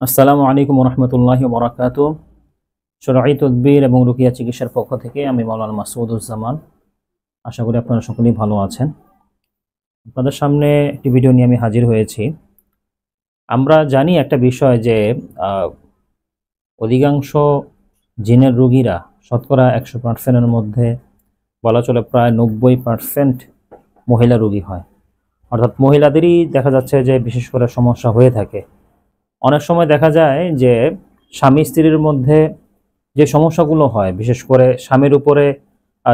আসসালামু আলাইকুম রহমতুল্লাহি বরাকাতু। শরঈ তদবির এবং রুকিয়া চিকিৎসার পক্ষ থেকে আমি মাওলানা মাসউদুজ্জামান। আশা করি আপনারা সকলেই ভালো আছেন। আপনাদের সামনে একটি ভিডিও নিয়ে আমি হাজির হয়েছি। আমরা জানি একটা বিষয় যে অধিকাংশ জিনের রোগীরা শতকরা 100%-এর মধ্যে বলা চলে প্রায় 90% মহিলা রোগী হয়। অর্থাৎ মহিলাদেরই দেখা যাচ্ছে যে বিশেষ করে সমস্যা হয়ে থাকে। অনেক সময় দেখা যায় যে স্বামী স্ত্রীর মধ্যে যে সমস্যাগুলো হয়, বিশেষ করে স্বামীর উপরে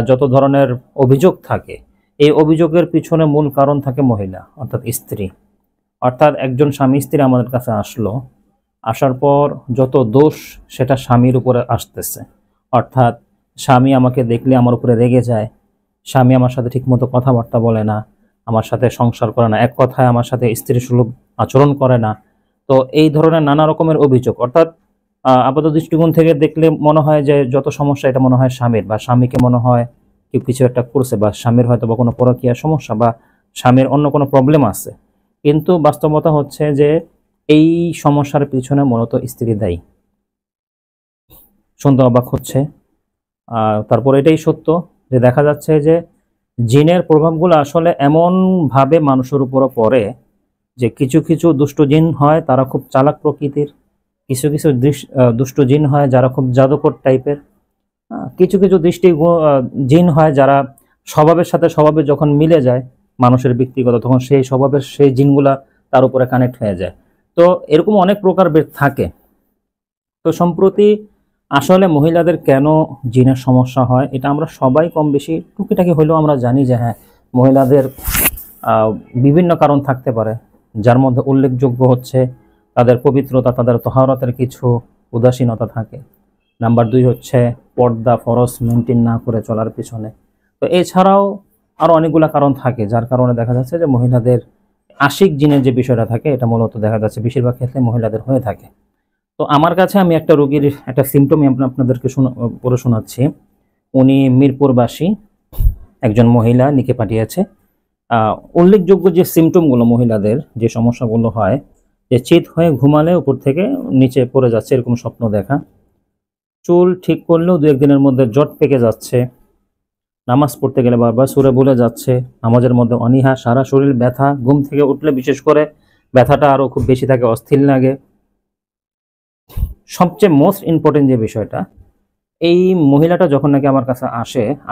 যত ধরনের অভিযোগ থাকে, এই অভিযোগের পিছনে মূল কারণ থাকে মহিলা অর্থাৎ স্ত্রী। অর্থাৎ একজন স্বামী স্ত্রী আমাদের কাছে আসলো, আসার পর যত দোষ সেটা স্বামীর উপরে আসতেছে। অর্থাৎ স্বামী আমাকে দেখলে আমার উপরে রেগে যায়, স্বামী আমার সাথে ঠিকমতো কথাবার্তা বলে না, আমার সাথে সংসার করে না, এক কথায় আমার সাথে স্ত্রীসুলভ আচরণ করে না। তো এই ধরনের নানা রকমের অভিযোগ, অর্থাৎ আপাত দৃষ্টিকোণ থেকে দেখলে মনে হয় যে যত সমস্যা এটা মনে হয় স্বামীর, বা স্বামীকে মনে হয় কেউ কিছু একটা করছে, বা স্বামীর হয়তো বা কোনো পরকীয়া সমস্যা, বা স্বামীর অন্য কোনো প্রবলেম আছে। কিন্তু বাস্তবতা হচ্ছে যে এই সমস্যার পিছনে মূলত স্ত্রী দায়ী। শুনতে অবাক হচ্ছে, তারপর এটাই সত্য যে দেখা যাচ্ছে যে জিনের প্রভাবগুলো আসলে এমনভাবে মানুষের উপরও পড়ে যে কিছু কিছু দুষ্ট জিন হয় তারা খুব চালাক প্রকৃতির, কিছু কিছু দুষ্ট জিন হয় যারা খুব জাদুকর টাইপের, কিছু কিছু জিন হয় যারা স্বভাবের সাথে স্বভাবে যখন মিলে যায় মানুষের ব্যক্তিগত, তখন সেই স্বভাবের সেই জিনগুলা তার উপরে কানেক্ট হয়ে যায়। তো এরকম অনেক প্রকার থাকে। তো সম্প্রতি আসলে মহিলাদের কেন জিনের সমস্যা হয় এটা আমরা সবাই কম বেশি টুকিটাকি হলেও আমরা জানি যে হ্যাঁ, মহিলাদের বিভিন্ন কারণ থাকতে পারে, যার মধ্যে উল্লেখযোগ্য হচ্ছে তাদের পবিত্রতা, তাদের তহারতের কিছু উদাসীনতা থাকে। নাম্বার 2 হচ্ছে পর্দা ফরজ মেনটেন না করে চলার পিছনে। তো এছাড়াও আরও অনেকগুলো কারণ থাকে, যার কারণে দেখা যাচ্ছে যে মহিলাদের আশিক জিনের যে বিষয়টা থাকে এটা মূলত দেখা যাচ্ছে বেশিরভাগ ক্ষেত্রে মহিলাদের হয়ে থাকে। তো আমার কাছে আমি একটা রোগীর একটা সিমটম আপনাদেরকে পড়ে শোনাচ্ছি। উনি মিরপুরবাসী একজন মহিলা নিকে পাঠিয়েছে। উল্লেখযোগ্য যে সিমটমগুলো মহিলাদের যে সমস্যাগুলো হয়, যে চিত হয়ে ঘুমালে উপর থেকে নিচে পড়ে যাচ্ছে এরকম স্বপ্ন দেখা, চুল ঠিক করলেও 2-1 দিনের মধ্যে জট পেকে যাচ্ছে, নামাজ পড়তে গেলে বারবার সূরা ভুলে যাচ্ছে, নামাজের মধ্যে অনীহা, সারা শরীর ব্যথা, ঘুম থেকে উঠলে বিশেষ করে ব্যথাটা আরও খুব বেশি থাকে, অস্থির লাগে। সবচেয়ে মোস্ট ইম্পর্টেন্ট যে বিষয়টা, এই মহিলাটা যখন নাকি আমার কাছে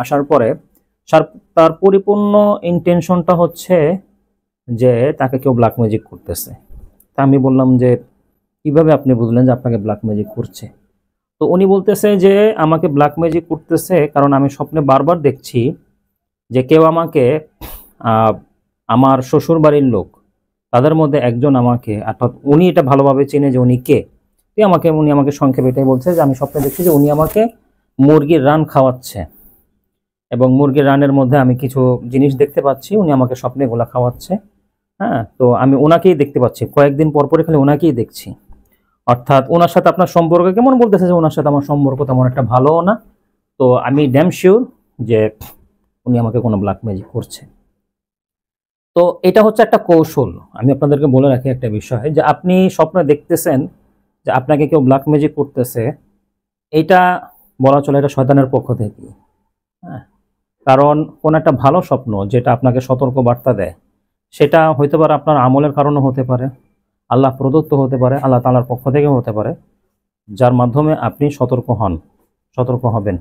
আসার পরে তার পরিপূর্ণ ইন্টেনশনটা হচ্ছে যে তাকে কেউ ব্ল্যাক ম্যাজিক করতেছে। তা আমি বললাম যে কিভাবে আপনি বুঝলেন যে আপনাকে ব্ল্যাক ম্যাজিক করছে? তো উনি বলতেছে যে আমাকে ব্ল্যাক ম্যাজিক করতেছে কারণ আমি স্বপ্নে বারবার দেখছি যে কেউ আমাকে, আমার শ্বশুর বাড়ির লোক, তাদের মধ্যে একজন আমাকে, অর্থাৎ উনি এটা ভালোভাবে চেনে যে উনি কে, উনি আমাকে সংক্ষেপে এটাই বলছে যে আমি স্বপ্নে দেখছি যে উনি আমাকে মুরগির রান খাওয়াচ্ছে, এবং মুরগির রানের মধ্যে আমি কিছু জিনিস দেখতে পাচ্ছি, উনি আমাকে স্বপ্নে এগুলা খাওয়াচ্ছে। হ্যাঁ, তো আমি ওনাকেই দেখতে পাচ্ছি, কয়েকদিন পর পরে খালি ওনাকেই দেখছি। অর্থাৎ ওনার সাথে আপনার সম্পর্ক কেমন? বলতেছে যে ওনার সাথে আমার সম্পর্ক তেমন একটা ভালোও না। তো আমি ড্যাম শিওর যে উনি আমাকে কোনো ব্ল্যাক ম্যাজিক করছে। তো এটা হচ্ছে একটা কৌশল। আমি আপনাদেরকে বলে রাখি একটা বিষয়, যে আপনি স্বপ্নে দেখতেছেন যে আপনাকে কেউ ব্ল্যাক ম্যাজিক করতেছে, এটা বলা চলে এটা শয়তানের পক্ষ থেকে। হ্যাঁ, কারণ কোন একটা ভালো স্বপ্ন যেটা আপনাকে সতর্ক বার্তা দেয়, সেটা হইতে পারে আপনার আমলের কারণে হতে পারে, আল্লাহ প্রদত্ত হতে পারে, আল্লাহ তাআলার পক্ষ থেকে হতে পারে, যার মাধ্যমে আপনি সতর্ক হবেন।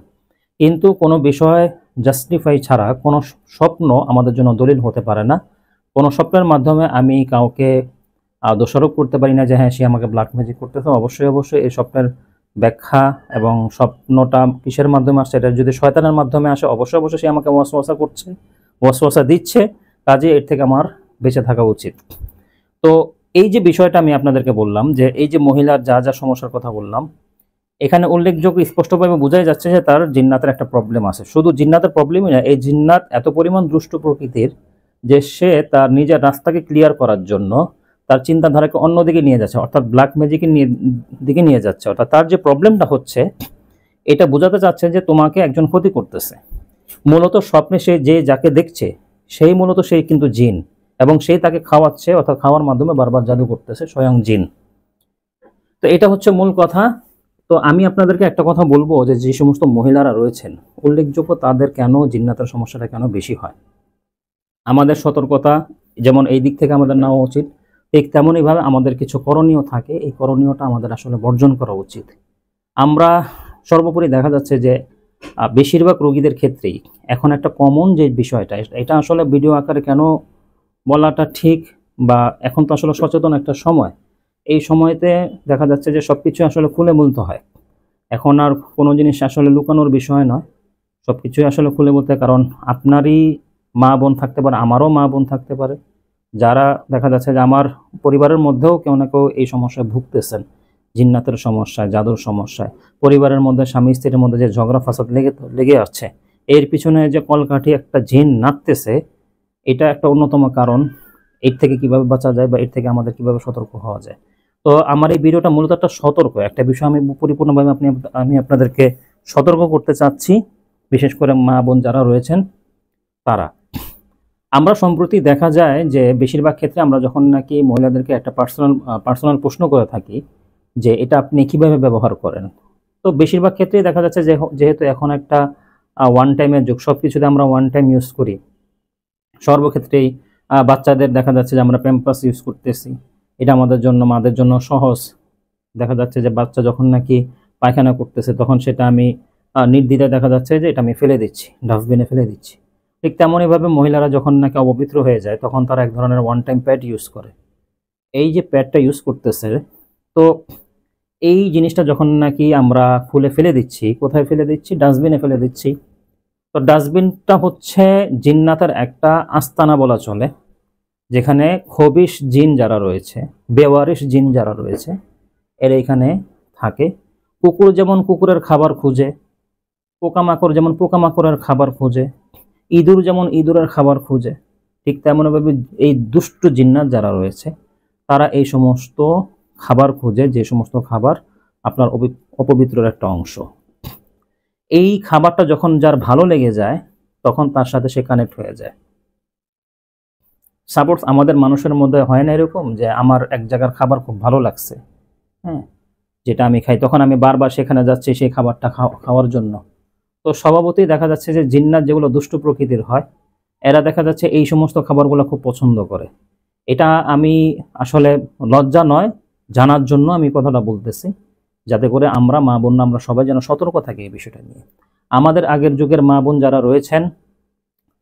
কিন্তু কোনো বিষয় জাস্টিফাই ছাড়া কোনো স্বপ্ন আমাদের জন্য দলিল হতে পারে না। কোনো স্বপ্নের মাধ্যমে আমি কাউকে দোষারোপ করতে পারি না যে হ্যাঁ, সে আমাকে ব্ল্যাক ম্যাজিক করতেছে। অবশ্যই এই স্বপ্নের ব্যাখ্যা এবং স্বপ্নটা কিসের মাধ্যমে আসছে, এটা যদি শয়তানের মাধ্যমে আসে, অবশ্যই সে আমাকে ওয়াসওয়াসা করছে, ওয়াসওয়াসা দিচ্ছে, কাজে এর থেকে আমার বেঁচে থাকা উচিত। তো এই যে বিষয়টা আমি আপনাদেরকে বললাম, যে এই যে মহিলার যা যা সমস্যার কথা বললাম, এখানে উল্লেখযোগ্য স্পষ্টভাবে বোঝাই যাচ্ছে যে তার জিন্নাতের একটা প্রবলেম আছে। শুধু জিন্নাতের প্রবলেমই না, এই জিন্নাত এত পরিমাণ দুষ্ট প্রকৃতির যে সে তার নিজের রাস্তাকে ক্লিয়ার করার জন্য তার চিন্তাধারাকে অন্যদিকে নিয়ে যাচ্ছে, অর্থাৎ ব্ল্যাক ম্যাজিকের দিকে নিয়ে যাচ্ছে। অর্থাৎ তার যে প্রবলেমটা হচ্ছে, এটা বোঝাতে চাচ্ছে যে তোমাকে একজন ক্ষতি করতেছে। মূলত স্বপ্নে সে যাকে দেখছে সেই কিন্তু জিন, এবং সেই তাকে খাওয়াচ্ছে, অর্থাৎ খাওয়ার মাধ্যমে বারবার জাদু করতেছে স্বয়ং জিন। তো তো এটা হচ্ছে মূল কথা। তো আমি আপনাদেরকে একটা কথা বলবো যে যে সমস্ত মহিলারা রয়েছেন উল্লেখযোগ্য, তাদের কেন জিন্নাতের সমস্যাটা কেন বেশি হয়, আমাদের সতর্কতা যেমন এই দিক থেকে আমাদের নেওয়া উচিত, ঠিক তেমনইভাবে আমাদের কিছু করণীয় থাকে, এই করণীয়টা আমাদের আসলে বর্জন করা উচিত। আমরা সর্বোপরি দেখা যাচ্ছে যে বেশিরভাগ রোগীদের ক্ষেত্রেই এখন একটা কমন যে বিষয়টা, এটা আসলে ভিডিও আকারে কেন বলাটা ঠিক, বা এখন তো আসলে সচেতন একটা সময়, এই সময়তে দেখা যাচ্ছে যে সব কিছু আসলে খুলে বলতে হয়। এখন আর কোনো জিনিস আসলে লুকানোর বিষয় নয়, সব কিছুই আসলে খুলে বলতে, কারণ আপনারই মা বোন থাকতে পারে, আমারও মা বোন থাকতে পারে, যারা দেখা যাচ্ছে যে আমার পরিবারের মধ্যেও কেউ না কেউ এই সমস্যায় ভুগতেছেন, জিন্নাতের সমস্যায়, জাদুর সমস্যায়। পরিবারের মধ্যে স্বামী স্ত্রীর মধ্যে যে ঝগড়া ফাসাদ লেগে আছে, এর পিছনে যে কলকাঠি একটা জিন নাড়তেছে, এটা একটা অন্যতম কারণ। এর থেকে কিভাবে বাঁচা যায় বা এর থেকে আমাদের কিভাবে সতর্ক হওয়া যায়। তো আমার এই ভিডিওটা মূলত একটা সতর্ক, একটা বিষয় আমি পরিপূর্ণভাবে আমি আপনাদেরকে সতর্ক করতে চাচ্ছি, বিশেষ করে মা বোন যারা রয়েছেন তারা। আমরা সম্প্রতি দেখা যায় যে বেশিরভাগ ক্ষেত্রে আমরা যখন নাকি মহিলাদেরকে একটা পার্সোনাল প্রশ্ন করে থাকি যে এটা আপনি কিভাবে ব্যবহার করেন, তো বেশিরভাগ ক্ষেত্রেই দেখা যাচ্ছে যে যেহেতু এখন একটা ওয়ান টাইমের যুগ, সব কিছুতে আমরা ওয়ান টাইম ইউজ করি, সর্বক্ষেত্রেই বাচ্চাদের দেখা যাচ্ছে যে আমরা প্যাম্পাস ইউজ করতেছি, এটা আমাদের জন্য, মাদের জন্য সহজ। দেখা যাচ্ছে যে বাচ্চা যখন নাকি পায়খানা করতেছে তখন সেটা আমি নির্দ্বিধায় দেখা যাচ্ছে যে এটা আমি ফেলে দিচ্ছি, ডাস্টবিনে ফেলে দিচ্ছি। ঠিক তেমনইভাবে মহিলারা যখন নাকি অপবিত্র হয়ে যায় তখন তারা এক ধরনের ওয়ান টাইম প্যাড ইউজ করে। এই যে প্যাডটা ইউজ করতেছে, তো এই জিনিসটা যখন নাকি আমরা খুলে ফেলে দিচ্ছি, কোথায় ফেলে দিচ্ছি? ডাস্টবিনে ফেলে দিচ্ছি। তো ডাস্টবিনটা হচ্ছে জিন্নাতের একটা আস্তানা বলা চলে, যেখানে খবিশ জিন যারা রয়েছে, বেওয়ারিশ জিন যারা রয়েছে, এরা এখানে থাকে। কুকুর যেমন কুকুরের খাবার খুঁজে, পোকামাকড় যেমন পোকামাকড়ের খাবার খুঁজে, ইঁদুর যেমন ইঁদুরের খাবার খুঁজে, ঠিক তেমনভাবে এই দুষ্ট জিন্নাত যারা রয়েছে তারা এই সমস্ত খাবার খুঁজে, যে সমস্ত খাবার আপনার অপবিত্রের একটা অংশ। এই খাবারটা যখন যার ভালো লেগে যায় তখন তার সাথে সে কানেক্ট হয়ে যায়। সাপোজ আমাদের মানুষের মধ্যে হয় না এরকম যে আমার এক জায়গার খাবার খুব ভালো লাগছে, হ্যাঁ, যেটা আমি খাই, তখন আমি বারবার সেখানে যাচ্ছি সেই খাবারটা খাওয়ার জন্য। তো স্বভাবতই দেখা যাচ্ছে যে জিন্নাত যেগুলো দুষ্ট প্রকৃতির হয়, এরা দেখা যাচ্ছে এই সমস্ত খাবারগুলো খুব পছন্দ করে। এটা আমি আসলে লজ্জা নয়, জানার জন্য আমি কথাটা বলতেছি, যাতে করে আমরা মা বোন আমরা সবাই যেন সতর্ক থাকি এই বিষয়টা নিয়ে। আমাদের আগের যুগের মা বোন যারা রয়েছেন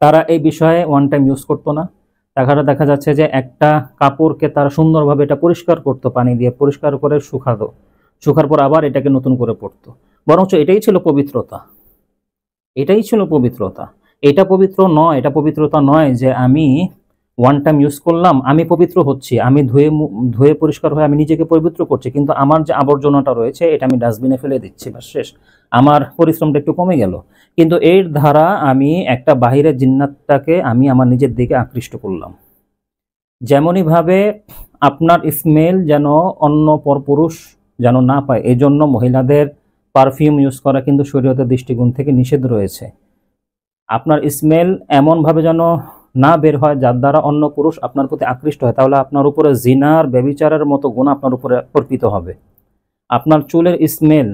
তারা এই বিষয়ে ওয়ান টাইম ইউজ করতো না। দেখা যাচ্ছে যে একটা কাপড়কে তারা সুন্দরভাবে এটা পরিষ্কার করতো, পানি দিয়ে পরিষ্কার করে শুকাতো, শুকার পর আবার এটাকে নতুন করে পরতো, বরঞ্চ এটাই ছিল পবিত্রতা, এটাই ছিল পবিত্রতা। এটা পবিত্র নয়, এটা পবিত্রতা নয় যে আমি ওয়ান টাইম ইউজ করলাম, আমি পবিত্র হচ্ছি, আমি ধুয়ে পরিষ্কার হয়ে আমি নিজেকে পবিত্র করছি, কিন্তু আমার যে আবর্জনাটা রয়েছে এটা আমি ডাস্টবিনে ফেলে দিচ্ছি, বা শেষ, আমার পরিশ্রমটা একটু কমে গেল। কিন্তু এর দ্বারা আমি একটা বাহিরের জিন্নাতটাকে আমি আমার নিজের দিকে আকৃষ্ট করলাম। যেমনইভাবে আপনার স্মেল যেন অন্য পরপুরুষ যেন না পায়, এই জন্য মহিলাদের পারফিউম ইউজ করা কিন্তু শরীয়তের দৃষ্টিকোণ থেকে নিষেধ রয়েছে। আপনার স্মেল এমনভাবে যেন না বের হয় যার দ্বারা অন্য পুরুষ আপনার প্রতি আকৃষ্ট হয়, তাহলে আপনার উপরে জিনার ব্যভিচারের মতো গুণ আপনার উপরে অর্পিত হবে। আপনার চুলের স্মেল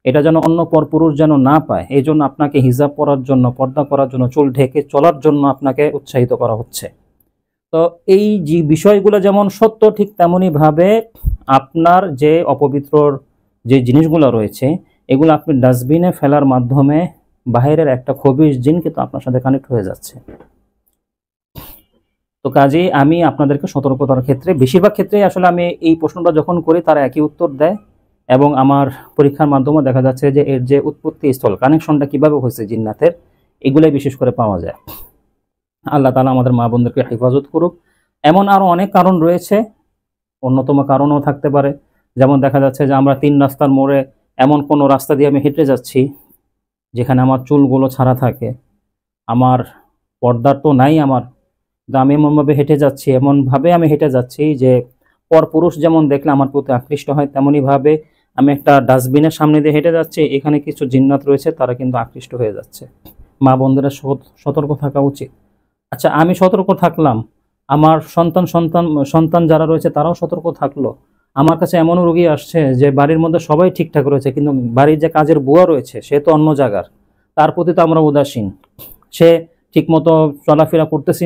এটা যেন অন্য পরপুরুষ যেন না পায়, এই জন্য আপনাকে হিজাব পরার জন্য, পর্দা করার জন্য, চুল ঢেকে চলার জন্য আপনাকে উৎসাহিত করা হচ্ছে। তো এই যে বিষয়গুলো যেমন সত্য, ঠিক তেমনইভাবে আপনার যে অপবিত্রর যে জিনিসগুলো রয়েছে এগুলো আপনি ডাস্টবিনে ফেলার মাধ্যমে বাইরের একটা খবিশ জিন কিন্তু আপনার সাথে কানেক্ট হয়ে যাচ্ছে। তো কাজেই আমি আপনাদেরকে সতর্কতার ক্ষেত্রে, বেশিরভাগ ক্ষেত্রেই আসলে আমি এই প্রশ্নটা যখন করি তারা একই উত্তর দেয়, এবং আমার পরীক্ষার মাধ্যমে দেখা যাচ্ছে যে এর যে উৎপত্তি স্থল, কানেকশনটা কিভাবে হয়েছে জিন্নাতের, এগুলাই বিশেষ করে পাওয়া যায়। আল্লাহ তাআলা আমাদের মা বোনদেরকে হেফাজত করুক। এমন আরও অনেক কারণ রয়েছে, অন্যতম কারণও থাকতে পারে, যেমন দেখা যাচ্ছে যে আমরা 3 রাস্তার মোড়ে এমন কোনো রাস্তা দিয়ে আমি হেঁটে যাচ্ছি যেখানে আমার চুলগুলো ছাড়া থাকে, আমার পর্দার তো নাই আমার, কিন্তু আমি এমনভাবে হেঁটে যাচ্ছি, এমনভাবে আমি হেঁটে যাচ্ছি যে পরপুরুষ যেমন দেখলে আমার প্রতি আকৃষ্ট হয়, তেমনইভাবে আমি একটা ডাস্টবিনের সামনে দিয়ে হেঁটে যাচ্ছি, এখানে কিছু জিন্নাত রয়েছে তারা কিন্তু আকৃষ্ট হয়ে যাচ্ছে। মা বোনদের সতর্ক থাকা উচিত। আচ্ছা, আমি সতর্ক থাকলাম, আমার সন্তান যারা রয়েছে তারাও সতর্ক থাকলো, আমার কাছে এমনও রোগী আসছে যে বাড়ির মধ্যে সবাই ঠিকঠাক রয়েছে, কিন্তু বাড়ির যে কাজের বুয়া রয়েছে সে তো অন্য জায়গার, তার প্রতি তো আমরা উদাসীন। সে ঠিকমতো চলাফেরা করতেছে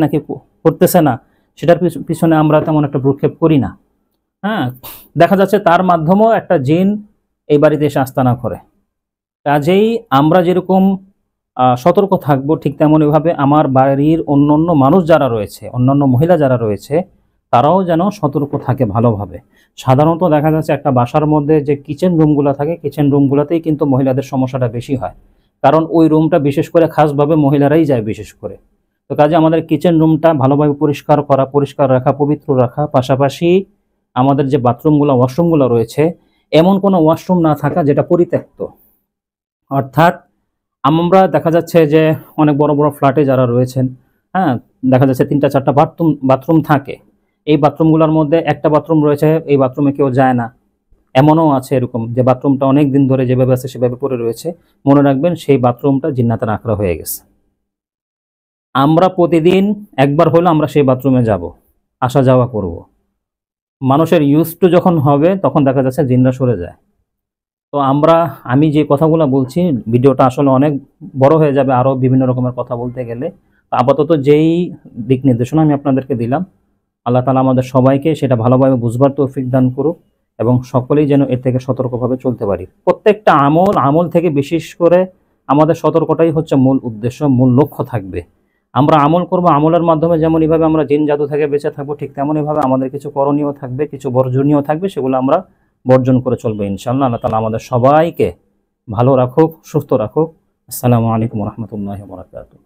নাকি করতেছে না, সেটার পিছনে আমরা তেমন একটা ভ্রুক্ষেপ করি না। হ্যাঁ, দেখা যাচ্ছে তার মাধ্যমেও একটা জিন এই বাড়িতে এসে আস্তানা করে। কাজেই আমরা যেরকম সতর্ক থাকবো, ঠিক তেমনইভাবে আমার বাড়ির অন্যান্য মানুষ যারা রয়েছে, অন্যান্য মহিলা যারা রয়েছে, তারাও যেন সতর্ক থাকে ভালোভাবে। সাধারণত দেখা যাচ্ছে একটা বাসার মধ্যে যে কিচেন রুমগুলো থাকে, কিচেন রুমগুলোতেই কিন্তু মহিলাদের সমস্যাটা বেশি হয়, কারণ ওই রুমটা বিশেষ করে খাসভাবে মহিলারাই যায় বিশেষ করে। তো কাজে আমাদের কিচেন রুমটা ভালোভাবে পরিষ্কার করা, পরিষ্কার রাখা, পবিত্র রাখা, পাশাপাশি আমাদের যে বাথরুমগুলো, ওয়াশরুমগুলো রয়েছে, এমন কোনো ওয়াশরুম না থাকা যেটা পরিত্যক্ত। অর্থাৎ আমরা দেখা যাচ্ছে যে অনেক বড় বড় ফ্ল্যাটে যারা রয়েছেন, হ্যাঁ, দেখা যাচ্ছে 3টা 4টা বাথরুম থাকে। এই বাথরুমগুলোর মধ্যে একটা বাথরুম রয়েছে, এই বাথরুমে কেউ যায় না। এমনও আছে এরকম যে বাথরুমটা অনেক দিন ধরে যেভাবে আছে সেভাবে পড়ে রয়েছে। মনে রাখবেন সেই বাথরুমটা জিন্নাতের আখড়া হয়ে গেছে। আমরা প্রতিদিন একবার হলেও আমরা সেই বাথরুমে যাব, আসা যাওয়া করব। মানুষের ইউজ টু যখন হবে তখন দেখা যাচ্ছে জিনরা সরে যায়। তো আমি যে কথাগুলো বলছি, ভিডিওটা আসলে অনেক বড় হয়ে যাবে আরও বিভিন্ন রকমের কথা বলতে গেলে। তো আপাতত যেই দিক নির্দেশনা আমি আপনাদেরকে দিলাম, আল্লাহ তাআলা আমাদের সবাইকে সেটা ভালোভাবে বুঝবার তৌফিক দান করুক, এবং সকলেই যেন এর থেকে সতর্কভাবে চলতে পারি। প্রত্যেকটা আমল থেকে বিশেষ করে আমাদের সতর্কটাই হচ্ছে মূল উদ্দেশ্য, মূল লক্ষ্য থাকবে। আমরা আমল করব, আমলের মাধ্যমে যেমন এইভাবে আমরা জিন জাদু থেকে বেঁচে থাকবো, ঠিক তেমনইভাবে আমাদের কিছু করণীয় থাকবে, কিছু বর্জনীয় থাকবে, সেগুলো আমরা বর্জন করে চলবে ইনশাআল্লাহ। আল্লাহ তাআলা আমাদের সবাইকে ভালো রাখুক, সুস্থ রাখুক। আসসালামু আলাইকুম ওয়া রাহমাতুল্লাহি ওয়া বারাকাতুহু।